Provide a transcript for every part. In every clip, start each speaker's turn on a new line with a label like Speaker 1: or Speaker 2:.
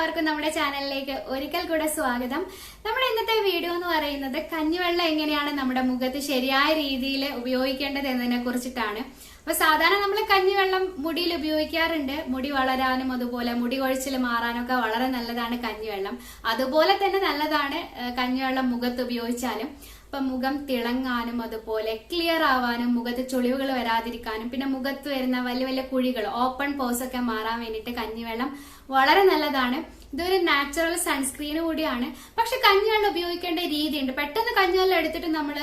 Speaker 1: എല്ലാവർക്കും നമ്മുടെ ചാനലിലേക്ക് ഒരിക്കൽ കൂടെ സ്വാഗതം. നമ്മുടെ ഇന്നത്തെ വീഡിയോ എന്ന് പറയുന്നത് കഞ്ഞിവെള്ളം എങ്ങനെയാണ് നമ്മുടെ മുഖത്ത് ശരിയായ രീതിയിൽ ഉപയോഗിക്കേണ്ടത് എന്നതിനെ കുറിച്ചിട്ടാണ്. അപ്പൊ സാധാരണ നമ്മൾ കഞ്ഞിവെള്ളം മുടിയിൽ ഉപയോഗിക്കാറുണ്ട്. മുടി വളരാനും അതുപോലെ മുടി കൊഴിച്ചിൽ മാറാനും ഒക്കെ വളരെ നല്ലതാണ് കഞ്ഞിവെള്ളം. അതുപോലെ തന്നെ നല്ലതാണ് കഞ്ഞിവെള്ളം മുഖത്ത് ഉപയോഗിച്ചാലും. അപ്പൊ മുഖം തിളങ്ങാനും അതുപോലെ ക്ലിയർ ആവാനും മുഖത്ത് ചുളിവുകൾ വരാതിരിക്കാനും പിന്നെ മുഖത്ത് വരുന്ന വലിയ വലിയ കുഴികൾ ഓപ്പൺ പോസ് ഒക്കെ മാറാൻ വേണ്ടിയിട്ട് കഞ്ഞിവെള്ളം വളരെ നല്ലതാണ്. ഇതൊരു നാച്ചുറൽ സൺസ്ക്രീൻ കൂടിയാണ്. പക്ഷെ കഞ്ഞിവെള്ളം ഉപയോഗിക്കേണ്ട രീതിയുണ്ട്. പെട്ടെന്ന് കഞ്ഞിവെള്ളം എടുത്തിട്ട് നമ്മൾ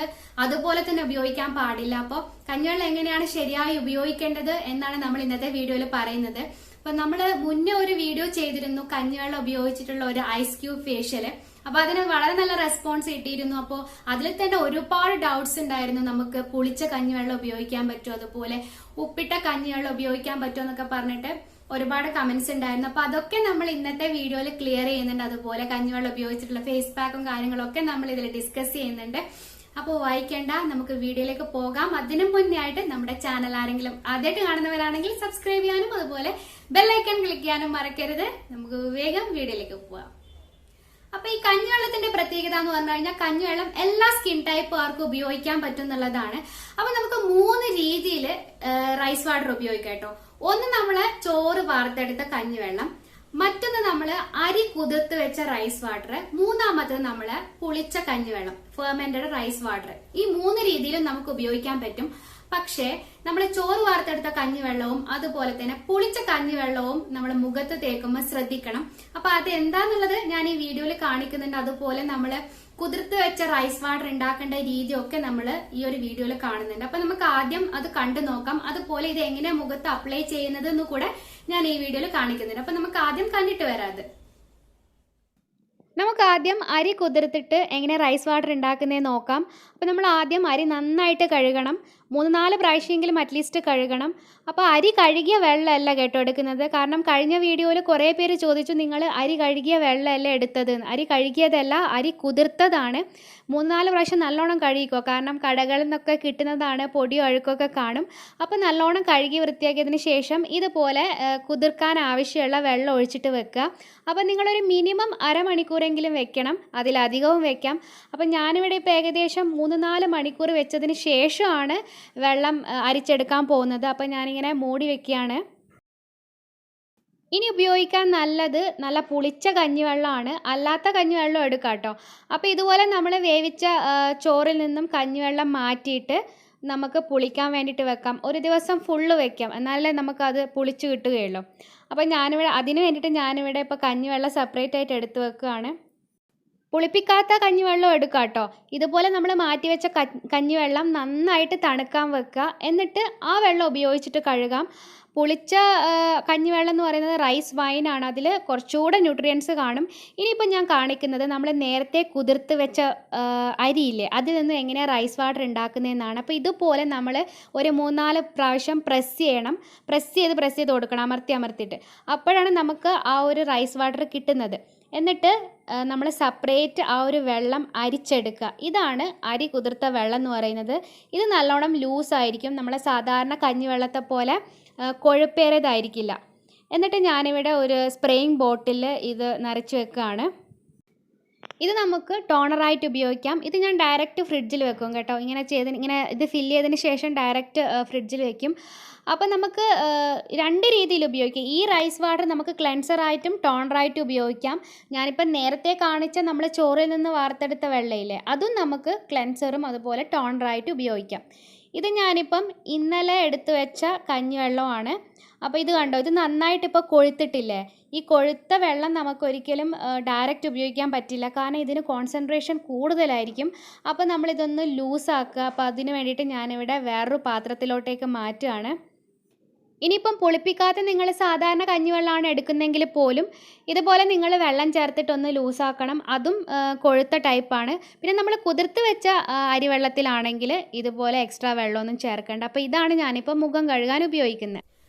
Speaker 1: അതുപോലെ തന്നെ ഉപയോഗിക്കാൻ പാടില്ല. അപ്പോൾ കഞ്ഞിവെള്ളം എങ്ങനെയാണ് ശരിയായി ഉപയോഗിക്കേണ്ടത് എന്നാണ് നമ്മൾ ഇന്നത്തെ വീഡിയോയിൽ പറയുന്നത്. അപ്പൊ നമ്മൾ മുന്നേ ഒരു വീഡിയോ ചെയ്തിരുന്നു കഞ്ഞിവെള്ളം ഉപയോഗിച്ചിട്ടുള്ള ഒരു ഐസ് ക്യൂബ് ഫേഷ്യല്. അപ്പൊ അതിന് വളരെ നല്ല റെസ്പോൺസ് കിട്ടിയിരുന്നു. അപ്പോൾ അതിൽ തന്നെ ഒരുപാട് ഡൗട്ട്സ് ഉണ്ടായിരുന്നു. നമുക്ക് പുളിച്ച കഞ്ഞിവെള്ളം ഉപയോഗിക്കാൻ പറ്റുമോ, അതുപോലെ ഉപ്പിട്ട കഞ്ഞിവെള്ളം ഉപയോഗിക്കാൻ പറ്റുമോ എന്നൊക്കെ പറഞ്ഞിട്ട് ഒരുപാട് കമന്റ്സ് ഉണ്ടായിരുന്നു. അപ്പൊ അതൊക്കെ നമ്മൾ ഇന്നത്തെ വീഡിയോയിൽ ക്ലിയർ ചെയ്യുന്നുണ്ട്. അതുപോലെ കഞ്ഞിവെള്ളം ഉപയോഗിച്ചിട്ടുള്ള ഫേസ് പാക്കും കാര്യങ്ങളും ഒക്കെ നമ്മൾ ഇതിൽ ഡിസ്കസ് ചെയ്യുന്നുണ്ട്. അപ്പോൾ വായിക്കേണ്ട, നമുക്ക് വീഡിയോയിലേക്ക് പോകാം. അതിനു മുന്നേ ആയിട്ട് നമ്മുടെ ചാനൽ ആരെങ്കിലും ആദ്യമായിട്ട് കാണുന്നവരാണെങ്കിൽ സബ്സ്ക്രൈബ് ചെയ്യാനും അതുപോലെ ബെല്ലൈക്കൺ ക്ലിക്ക് ചെയ്യാനും മറക്കരുത്. നമുക്ക് വേഗം വീഡിയോയിലേക്ക് പോവാം. അപ്പൊ ഈ കഞ്ഞിവെള്ളത്തിന്റെ പ്രത്യേകത എന്ന് പറഞ്ഞു കഴിഞ്ഞാൽ കഞ്ഞിവെള്ളം എല്ലാ സ്കിൻ ടൈപ്പുകാർക്കും ഉപയോഗിക്കാൻ പറ്റും എന്നുള്ളതാണ്. അപ്പൊ നമുക്ക് 3 രീതിയിൽ റൈസ് വാട്ടർ ഉപയോഗിക്കാം കേട്ടോ. ഒന്ന് നമ്മള് ചോറ് വാർത്തെടുത്ത കഞ്ഞിവെള്ളം, മറ്റൊന്ന് നമ്മള് അരി കുതിർത്ത് വെച്ച റൈസ് വാട്ടർ, മൂന്നാമത്തത് നമ്മള് പുളിച്ച കഞ്ഞിവെള്ളം ഫെർമെന്റഡ് റൈസ് വാട്ടർ. ഈ 3 രീതിയിലും നമുക്ക് ഉപയോഗിക്കാൻ പറ്റും. പക്ഷേ നമ്മൾ ചോറ് വാർത്തെടുത്ത കഞ്ഞിവെള്ളവും അതുപോലെ തന്നെ പുളിച്ച കഞ്ഞിവെള്ളവും നമ്മൾ മുഖത്ത് തേക്കുമ്പോൾ ശ്രദ്ധിക്കണം. അപ്പൊ അത് എന്താന്നുള്ളത് ഞാൻ ഈ വീഡിയോയിൽ കാണിക്കുന്നുണ്ട്. അതുപോലെ നമ്മൾ കുതിർത്ത് വെച്ച റൈസ് വാട്ടർ ഉണ്ടാക്കേണ്ട രീതിയൊക്കെ നമ്മൾ ഈ ഒരു വീഡിയോയിൽ കാണുന്നുണ്ട്. അപ്പൊ നമുക്ക് ആദ്യം അത് കണ്ടു നോക്കാം. അതുപോലെ ഇത് എങ്ങനെയാ മുഖത്ത് അപ്ലൈ ചെയ്യുന്നത് എന്ന് കൂടെ ഞാൻ ഈ വീഡിയോയിൽ കാണിക്കുന്നുണ്ട്. അപ്പൊ നമുക്ക് ആദ്യം കണ്ടിട്ട് വരാം. നമുക്ക് ആദ്യം അരി കുതിർത്തിട്ട് എങ്ങനെ റൈസ് വാട്ടർ ഉണ്ടാക്കുന്നതെന്ന് നോക്കാം. അപ്പോൾ നമ്മൾ ആദ്യം അരി നന്നായിട്ട് കഴുകണം. 3-4 പ്രാവശ്യമെങ്കിലും അറ്റ്ലീസ്റ്റ് കഴുകണം. അപ്പോൾ അരി കഴുകിയ വെള്ളമല്ല കേട്ടോ എടുക്കുന്നത്. കാരണം കഴിഞ്ഞ വീഡിയോയിൽ കുറേ പേര് ചോദിച്ചു നിങ്ങൾ അരി കഴുകിയ വെള്ളമല്ല എടുത്തത്. അരി കഴുകിയതല്ല, അരി കുതിർത്തതാണ്. 3-4 പ്രാവശ്യം നല്ലോണം കഴുകിക്കോ. കാരണം കടകളിൽ നിന്നൊക്കെ കിട്ടുന്നതാണ്, പൊടിയോ അഴുക്കൊക്കെ കാണും. അപ്പോൾ നല്ലോണം കഴുകി വൃത്തിയാക്കിയതിന് ശേഷം ഇതുപോലെ കുതിർക്കാൻ ആവശ്യമുള്ള വെള്ളം ഒഴിച്ചിട്ട് വെക്കുക. അപ്പോൾ നിങ്ങളൊരു മിനിമം അരമണിക്കൂറെങ്കിലും വെക്കണം, അതിലധികവും വെക്കാം. അപ്പം ഞാനിവിടെ ഇപ്പോൾ ഏകദേശം 3-4 മണിക്കൂർ വെച്ചതിന് ശേഷമാണ് വെള്ളം അരിച്ചെടുക്കാൻ പോകുന്നത്. അപ്പം ഞാനിങ്ങനെ മൂടി വെക്കുകയാണ്. ഇനി ഉപയോഗിക്കാൻ നല്ലത് നല്ല പുളിച്ച കഞ്ഞിവെള്ളമാണ്. അല്ലാത്ത കഞ്ഞിവെള്ളം എടുക്കാം കേട്ടോ. അപ്പോൾ ഇതുപോലെ നമ്മൾ വേവിച്ച ചോറിൽ നിന്നും കഞ്ഞിവെള്ളം മാറ്റിയിട്ട് നമുക്ക് പുളിക്കാൻ വേണ്ടിയിട്ട് വെക്കാം. ഒരു ദിവസം ഫുള്ള് വെക്കാം, എന്നാലേ നമുക്കത് പുളിച്ച് കിട്ടുകയുള്ളൂ. അപ്പോൾ അതിന് വേണ്ടിയിട്ട് ഞാനിവിടെ ഇപ്പോൾ കഞ്ഞിവെള്ളം സെപ്പറേറ്റ് ആയിട്ട് എടുത്ത് വെക്കുകയാണ്. പുളിപ്പിക്കാത്ത കഞ്ഞിവെള്ളം എടുക്കുക കേട്ടോ. ഇതുപോലെ നമ്മൾ മാറ്റിവെച്ച കഞ്ഞിവെള്ളം നന്നായിട്ട് തണുക്കാൻ വെക്കുക. എന്നിട്ട് ആ വെള്ളം ഉപയോഗിച്ചിട്ട് കഴുകാം. പുളിച്ച കഞ്ഞിവെള്ളം എന്ന് പറയുന്നത് റൈസ് വൈനാണ്. അതിൽ കുറച്ചുകൂടെ ന്യൂട്രിയൻസ് കാണും. ഇനിയിപ്പോൾ ഞാൻ കാണിക്കുന്നത് നമ്മൾ നേരത്തെ കുതിർത്ത് വെച്ച അരിയില്ലേ, അതിൽ നിന്ന് എങ്ങനെയാണ് റൈസ് വാട്ടർ ഉണ്ടാക്കുന്നതെന്നാണ്. അപ്പോൾ ഇതുപോലെ നമ്മൾ ഒരു 3-4 പ്രാവശ്യം പ്രസ് ചെയ്യണം. പ്രസ് ചെയ്ത് കൊടുക്കണം, അമർത്തിയിട്ട്. അപ്പോഴാണ് നമുക്ക് ആ ഒരു റൈസ് വാട്ടർ കിട്ടുന്നത്. എന്നിട്ട് നമ്മൾ സെപ്പറേറ്റ് ആ ഒരു വെള്ളം അരിച്ചെടുക്കുക. ഇതാണ് അരി കുതിർത്ത വെള്ളം എന്ന് പറയുന്നത്. ഇത് നല്ലോണം ലൂസായിരിക്കും, നമ്മളെ സാധാരണ കഞ്ഞിവെള്ളത്തെ പോലെ കൊഴുപ്പേറിയതായിരിക്കില്ല. എന്നിട്ട് ഞാനിവിടെ ഒരു സ്പ്രേയിങ് ബോട്ടിൽ ഇത് നിറച്ച് വെക്കുകയാണ്. ഇത് നമുക്ക് ടോണറായിട്ട് ഉപയോഗിക്കാം. ഇത് ഞാൻ ഡയറക്റ്റ് ഫ്രിഡ്ജിൽ വെക്കും കേട്ടോ. ഇങ്ങനെ ഇത് ഫില്ല് ചെയ്തതിന് ശേഷം ഡയറക്റ്റ് ഫ്രിഡ്ജിൽ വെക്കും. അപ്പോൾ നമുക്ക് 2 രീതിയിൽ ഉപയോഗിക്കാം. ഈ റൈസ് വാട്ടർ നമുക്ക് ക്ലെൻസറായിട്ടും ടോണറായിട്ടും ഉപയോഗിക്കാം. ഞാനിപ്പോൾ നേരത്തെ കാണിച്ച നമ്മൾ ചോറിൽ നിന്ന് വാർത്തെടുത്ത വെള്ളയില്ലേ, അതും നമുക്ക് ക്ലെൻസറും അതുപോലെ ടോണറായിട്ട് ഉപയോഗിക്കാം. ഇത് ഞാനിപ്പം ഇന്നലെ എടുത്തു വെച്ച കഞ്ഞിവെള്ളമാണ്. അപ്പോൾ ഇത് കണ്ടോ, ഇത് നന്നായിട്ട് ഇപ്പോൾ കൊഴുത്തിട്ടില്ലേ. ഈ കൊഴുത്ത വെള്ളം നമുക്കൊരിക്കലും ഡയറക്റ്റ് ഉപയോഗിക്കാൻ പറ്റില്ല, കാരണം ഇതിന് കോൺസെൻട്രേഷൻ കൂടുതലായിരിക്കും. അപ്പോൾ നമ്മളിതൊന്ന് ലൂസാക്കുക. അപ്പോൾ അതിന് വേണ്ടിയിട്ട് ഞാനിവിടെ വേറൊരു പാത്രത്തിലോട്ടേക്ക് മാറ്റുകയാണ്. ഇനിയിപ്പം പുളിപ്പിക്കാത്ത നിങ്ങൾ സാധാരണ കഞ്ഞിവെള്ളമാണ് എടുക്കുന്നതെങ്കിൽ പോലും ഇതുപോലെ നിങ്ങൾ വെള്ളം ചേർത്തിട്ടൊന്ന് ലൂസാക്കണം. അതും കൊഴുത്ത ടൈപ്പാണ്. പിന്നെ നമ്മൾ കുതിർത്ത് വെച്ച അരിവെള്ളത്തിലാണെങ്കിൽ ഇതുപോലെ എക്സ്ട്രാ വെള്ളമൊന്നും ചേർക്കേണ്ട. അപ്പോൾ ഇതാണ് ഞാനിപ്പോൾ മുഖം കഴുകാൻ ഉപയോഗിക്കുന്നത്.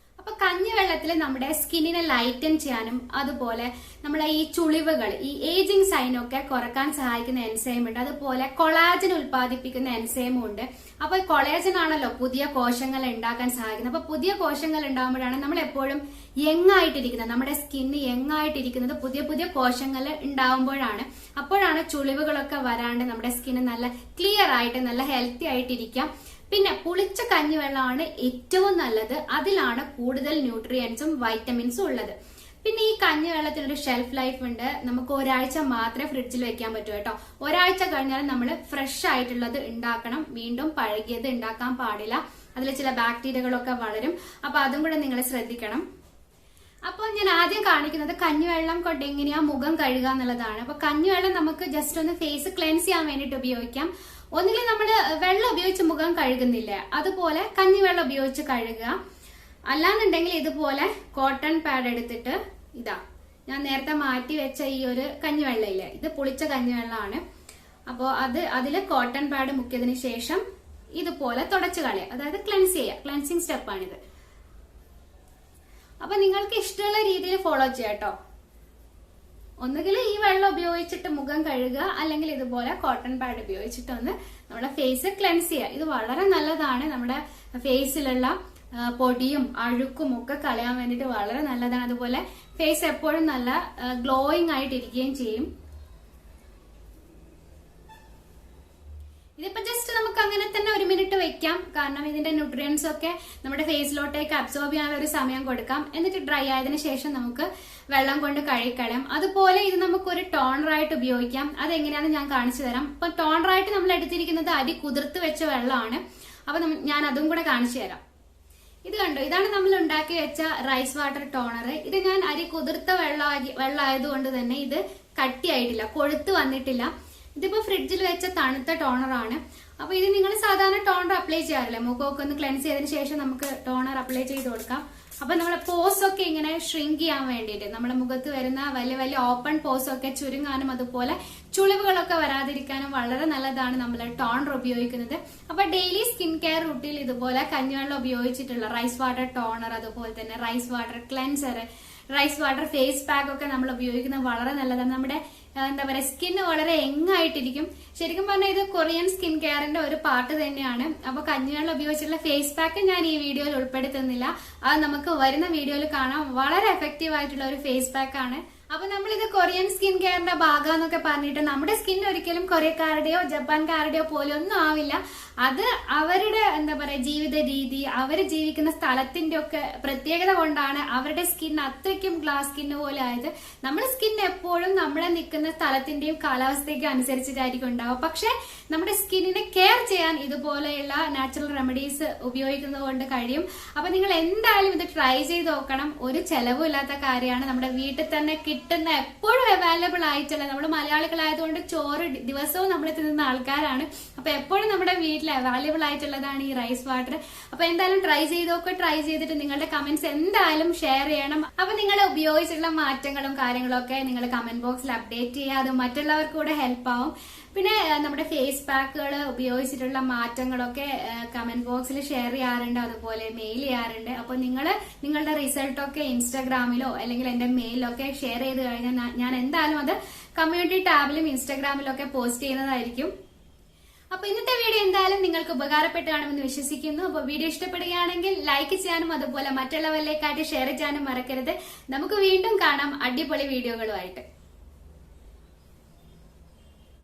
Speaker 1: അപ്പൊ കഞ്ഞിവെള്ളത്തിൽ നമ്മുടെ സ്കിന്നിനെ ലൈറ്റൻ ചെയ്യാനും അതുപോലെ നമ്മളെ ഈ ചുളിവുകൾ, ഈ ഏജിങ് സൈനൊക്കെ കുറക്കാൻ സഹായിക്കുന്ന എൻസൈം ഉണ്ട്. അതുപോലെ കൊളാജൻ ഉൽപ്പാദിപ്പിക്കുന്ന എൻസൈമും ഉണ്ട്. അപ്പൊ കൊളാജൻ ആണല്ലോ പുതിയ കോശങ്ങൾ ഉണ്ടാക്കാൻ സഹായിക്കുന്നത്. അപ്പൊ പുതിയ കോശങ്ങൾ ഉണ്ടാകുമ്പോഴാണ് നമ്മൾ എപ്പോഴും യങ് ആയിട്ടിരിക്കുന്നത്. നമ്മുടെ സ്കിന്ന് യങ് ആയിട്ടിരിക്കുന്നത് പുതിയ പുതിയ കോശങ്ങൾ ഉണ്ടാവുമ്പോഴാണ്. അപ്പോഴാണ് ചുളിവുകളൊക്കെ വരാണ്ട് നമ്മുടെ സ്കിന്ന് നല്ല ക്ലിയർ ആയിട്ട് നല്ല ഹെൽത്തി ആയിട്ടിരിക്കാം. പിന്നെ പുളിച്ച കഞ്ഞിവെള്ളമാണ് ഏറ്റവും നല്ലത്. അതിലാണ് കൂടുതൽ ന്യൂട്രിയൻസും വൈറ്റമിൻസും ഉള്ളത്. പിന്നെ ഈ കഞ്ഞിവെള്ളത്തിന് ഒരു ഷെൽഫ് ലൈഫ് ഉണ്ട്. നമുക്ക് ഒരാഴ്ച മാത്രമേ ഫ്രിഡ്ജിൽ വെക്കാൻ പറ്റൂ കേട്ടോ. ഒരാഴ്ച കഴിഞ്ഞാൽ നമ്മൾ ഫ്രഷ് ആയിട്ടുള്ളത് ഉണ്ടാക്കണം. വീണ്ടും പഴകിയത് ഉണ്ടാക്കാൻ പാടില്ല. അതിൽ ചില ബാക്ടീരിയകളൊക്കെ വളരും. അപ്പൊ അതും കൂടെ നിങ്ങൾ ശ്രദ്ധിക്കണം. അപ്പോൾ ഞാൻ ആദ്യം കാണിക്കുന്നത് കഞ്ഞിവെള്ളം കൊണ്ട് എങ്ങനെയാ മുഖം കഴുകുക എന്നുള്ളതാണ്. അപ്പൊ കഞ്ഞിവെള്ളം നമുക്ക് ജസ്റ്റ് ഒന്ന് ഫേസ് ക്ലെൻസ് ചെയ്യാൻ വേണ്ടിയിട്ട് ഉപയോഗിക്കാം. ഒന്നുകിൽ നമ്മൾ വെള്ളം ഉപയോഗിച്ച് മുഖം കഴുകുന്നില്ല, അതുപോലെ കഞ്ഞിവെള്ളം ഉപയോഗിച്ച് കഴുകുക. അല്ലാന്നുണ്ടെങ്കിൽ ഇതുപോലെ കോട്ടൺ പാഡ് എടുത്തിട്ട് ഇതാ ഞാൻ നേരത്തെ മാറ്റി വെച്ച ഈ ഒരു കഞ്ഞിവെള്ളം ഇല്ലേ, ഇത് പുളിച്ച കഞ്ഞിവെള്ളമാണ്. അപ്പോൾ അതിൽ കോട്ടൺ പാഡ് മുക്കിയതിന് ശേഷം ഇതുപോലെ തുടച്ചു കളയുക. അതായത് ക്ലെൻസ് ചെയ്യുക. ക്ലെൻസിങ് സ്റ്റെപ്പാണിത്. അപ്പൊ നിങ്ങൾക്ക് ഇഷ്ടമുള്ള രീതിയിൽ ഫോളോ ചെയ്യാം കേട്ടോ. ഒന്നുകിൽ ഈ വെള്ളം ഉപയോഗിച്ചിട്ട് മുഖം കഴുകുക, അല്ലെങ്കിൽ ഇതുപോലെ കോട്ടൺ പാഡ് ഉപയോഗിച്ചിട്ട് ഒന്ന് നമ്മുടെ ഫേസ് ക്ലെൻസ് ചെയ്യുക. ഇത് വളരെ നല്ലതാണ്. നമ്മുടെ ഫേസിലുള്ള പൊടിയും അഴുക്കും ഒക്കെ കളയാൻ വേണ്ടിയിട്ട് വളരെ നല്ലതാണ്. അതുപോലെ ഫേസ് എപ്പോഴും നല്ല ഗ്ലോയിങ് ആയിട്ടിരിക്കുകയും ചെയ്യും. ഇതിപ്പോ ജസ്റ്റ് നമുക്ക് അങ്ങനെ തന്നെ 1 മിനിറ്റ് വെക്കാം. കാരണം ഇതിന്റെ ന്യൂട്രിയൻസ് ഒക്കെ നമ്മുടെ ഫേസിലോട്ടേക്ക് അബ്സോർബ് ചെയ്യാനുള്ള ഒരു സമയം കൊടുക്കാം. എന്നിട്ട് ഡ്രൈ ആയതിനു ശേഷം നമുക്ക് വെള്ളം കൊണ്ട് കഴുകിക്കളയാം. അതുപോലെ ഇത് നമുക്ക് ഒരു ടോണറായിട്ട് ഉപയോഗിക്കാം. അതെങ്ങനെയാണെന്ന് ഞാൻ കാണിച്ചു തരാം. ഇപ്പൊ ടോണറായിട്ട് നമ്മൾ എടുത്തിരിക്കുന്നത് അരി കുതിർത്ത് വെച്ച വെള്ളമാണ്. അപ്പൊ ഞാൻ അതും കൂടെ കാണിച്ചു തരാം. ഇത് കണ്ടോ, ഇതാണ് നമ്മൾ ഉണ്ടാക്കി വെച്ച റൈസ് വാട്ടർ ടോണർ. ഇത് ഞാൻ അരി കുതിർത്ത വെള്ളമായതുകൊണ്ട് തന്നെ ഇത് കട്ടിയായിട്ടില്ല, കൊഴുത്ത് വന്നിട്ടില്ല. ഇതിപ്പോ ഫ്രിഡ്ജിൽ വെച്ച തണുത്ത ടോണറാണ്. അപ്പൊ ഇത് നിങ്ങൾ സാധാരണ ടോണർ അപ്ലൈ ചെയ്യാറില്ല, മുഖമൊക്കെ ഒന്ന് ക്ലെൻസ് ചെയ്തതിനു ശേഷം നമുക്ക് ടോണർ അപ്ലൈ ചെയ്ത് കൊടുക്കാം. അപ്പൊ നമ്മുടെ പോസ് ഒക്കെ ഇങ്ങനെ ഷ്രിങ്ക് ചെയ്യാൻ വേണ്ടിയിട്ട്, നമ്മുടെ മുഖത്ത് വരുന്ന വലിയ വലിയ ഓപ്പൺ പോസ് ഒക്കെ ചുരുങ്ങാനും അതുപോലെ ചുളിവുകളൊക്കെ വരാതിരിക്കാനും വളരെ നല്ലതാണ് നമ്മൾ ടോണർ ഉപയോഗിക്കുന്നത്. അപ്പൊ ഡെയിലി സ്കിൻ കെയർ റൂട്ടീനിൽ ഇതുപോലെ കഞ്ഞിവെള്ളം ഉപയോഗിച്ചിട്ടുള്ള റൈസ് വാട്ടർ ടോണർ, അതുപോലെ തന്നെ rice water cleanser, rice water face pack ഒക്കെ നമ്മൾ ഉപയോഗിക്കുന്നത് വളരെ നല്ലതാണ്. നമ്മുടെ എന്താ പറയുക, സ്കിന്ന് വളരെ യങ് ആയിട്ടിരിക്കും. ശരിക്കും പറഞ്ഞാൽ ഇത് കൊറിയൻ സ്കിൻ കെയറിന്റെ ഒരു പാർട്ട് തന്നെയാണ്. അപ്പൊ കഞ്ഞിവെള്ളം ഉപയോഗിച്ചിട്ടുള്ള ഫേസ് പാക്ക് ഞാൻ ഈ വീഡിയോയിൽ ഉൾപ്പെടുത്തുന്നില്ല. അത് നമുക്ക് വരുന്ന വീഡിയോയിൽ കാണാം. വളരെ എഫക്റ്റീവ് ആയിട്ടുള്ള ഒരു ഫേസ് പാക്ക് ആണ്. അപ്പൊ നമ്മളിത് കൊറിയൻ സ്കിൻ കെയറിന്റെ ഭാഗം എന്നൊക്കെ പറഞ്ഞിട്ട് നമ്മുടെ സ്കിൻ ഒരിക്കലും കൊറിയക്കാരുടെയോ ജപ്പാൻകാരുടെയോ പോലെ ഒന്നും ആവില്ല. അത് അവരുടെ എന്താ പറയാ ജീവിത രീതി, അവർ ജീവിക്കുന്ന സ്ഥലത്തിന്റെ ഒക്കെ പ്രത്യേകത കൊണ്ടാണ് അവരുടെ സ്കിൻ അത്രയ്ക്കും ഗ്ലാസ് സ്കിന്ന് പോലെ ആയത്. നമ്മുടെ സ്കിൻ എപ്പോഴും നമ്മളെ നിൽക്കുന്ന സ്ഥലത്തിന്റെയും കാലാവസ്ഥയ്ക്കും അനുസരിച്ചിട്ടായിരിക്കും ഉണ്ടാവുക. പക്ഷെ നമ്മുടെ സ്കിന്നിനെ കെയർ ചെയ്യാൻ ഇതുപോലെയുള്ള നാച്ചുറൽ റെമഡീസ് ഉപയോഗിക്കുന്നത് കൊണ്ട് കഴിയും. അപ്പൊ നിങ്ങൾ എന്തായാലും ഇത് ട്രൈ ചെയ്ത് നോക്കണം. ഒരു ചെലവും ഇല്ലാത്ത കാര്യമാണ്. നമ്മുടെ വീട്ടിൽ തന്നെ കിട്ടുന്ന, എപ്പോഴും അവൈലബിൾ ആയിട്ടുള്ള, നമ്മൾ മലയാളികളായതുകൊണ്ട് ചോറ് ദിവസവും നമ്മൾ തിന്നുന്ന ആൾക്കാരാണ്. അപ്പൊ എപ്പോഴും നമ്മുടെ വീട്ടിൽ അവൈലബിൾ ആയിട്ടുള്ളതാണ് ഈ റൈസ് വാട്ടർ. അപ്പൊ എന്തായാലും ട്രൈ ചെയ്തൊക്കെ, ട്രൈ ചെയ്തിട്ട് നിങ്ങളുടെ കമന്റ്സ് എന്തായാലും ഷെയർ ചെയ്യണം. അപ്പൊ നിങ്ങൾ ഉപയോഗിച്ചിട്ടുള്ള മാറ്റങ്ങളും കാര്യങ്ങളും ഒക്കെ നിങ്ങൾ കമന്റ് ബോക്സിൽ അപ്ഡേറ്റ് ചെയ്യുക. അത് മറ്റുള്ളവർക്ക് കൂടെ ഹെൽപ്പ് ആവും. പിന്നെ നമ്മുടെ ഫേസ് പാക്കുകൾ ഉപയോഗിച്ചിട്ടുള്ള മാറ്റങ്ങളൊക്കെ കമന്റ് ബോക്സിൽ ഷെയർ ചെയ്യാറുണ്ട്, അതുപോലെ മെയിൽ ചെയ്യാറുണ്ട്. അപ്പൊ നിങ്ങളുടെ റിസൾട്ടൊക്കെ ഇൻസ്റ്റാഗ്രാമിലോ അല്ലെങ്കിൽ എന്റെ മെയിലൊക്കെ ഷെയർ ചെയ്ത് കഴിഞ്ഞാൽ ഞാൻ എന്തായാലും അത് കമ്മ്യൂണിറ്റി ടാബിലും ഇൻസ്റ്റാഗ്രാമിലും ഒക്കെ പോസ്റ്റ് ചെയ്യുന്നതായിരിക്കും. അപ്പൊ ഇന്നത്തെ വീഡിയോ എന്തായാലും നിങ്ങൾക്ക് ഉപകാരപ്പെട്ടാണെന്ന് വിശ്വസിക്കുന്നു. അപ്പൊ വീഡിയോ ഇഷ്ടപ്പെടുകയാണെങ്കിൽ ലൈക്ക് ചെയ്യാനും അതുപോലെ മറ്റുള്ളവരിലേക്കായിട്ട് ഷെയർ ചെയ്യാനും മറക്കരുത്. നമുക്ക് വീണ്ടും കാണാം അടിപൊളി വീഡിയോകളുമായിട്ട്.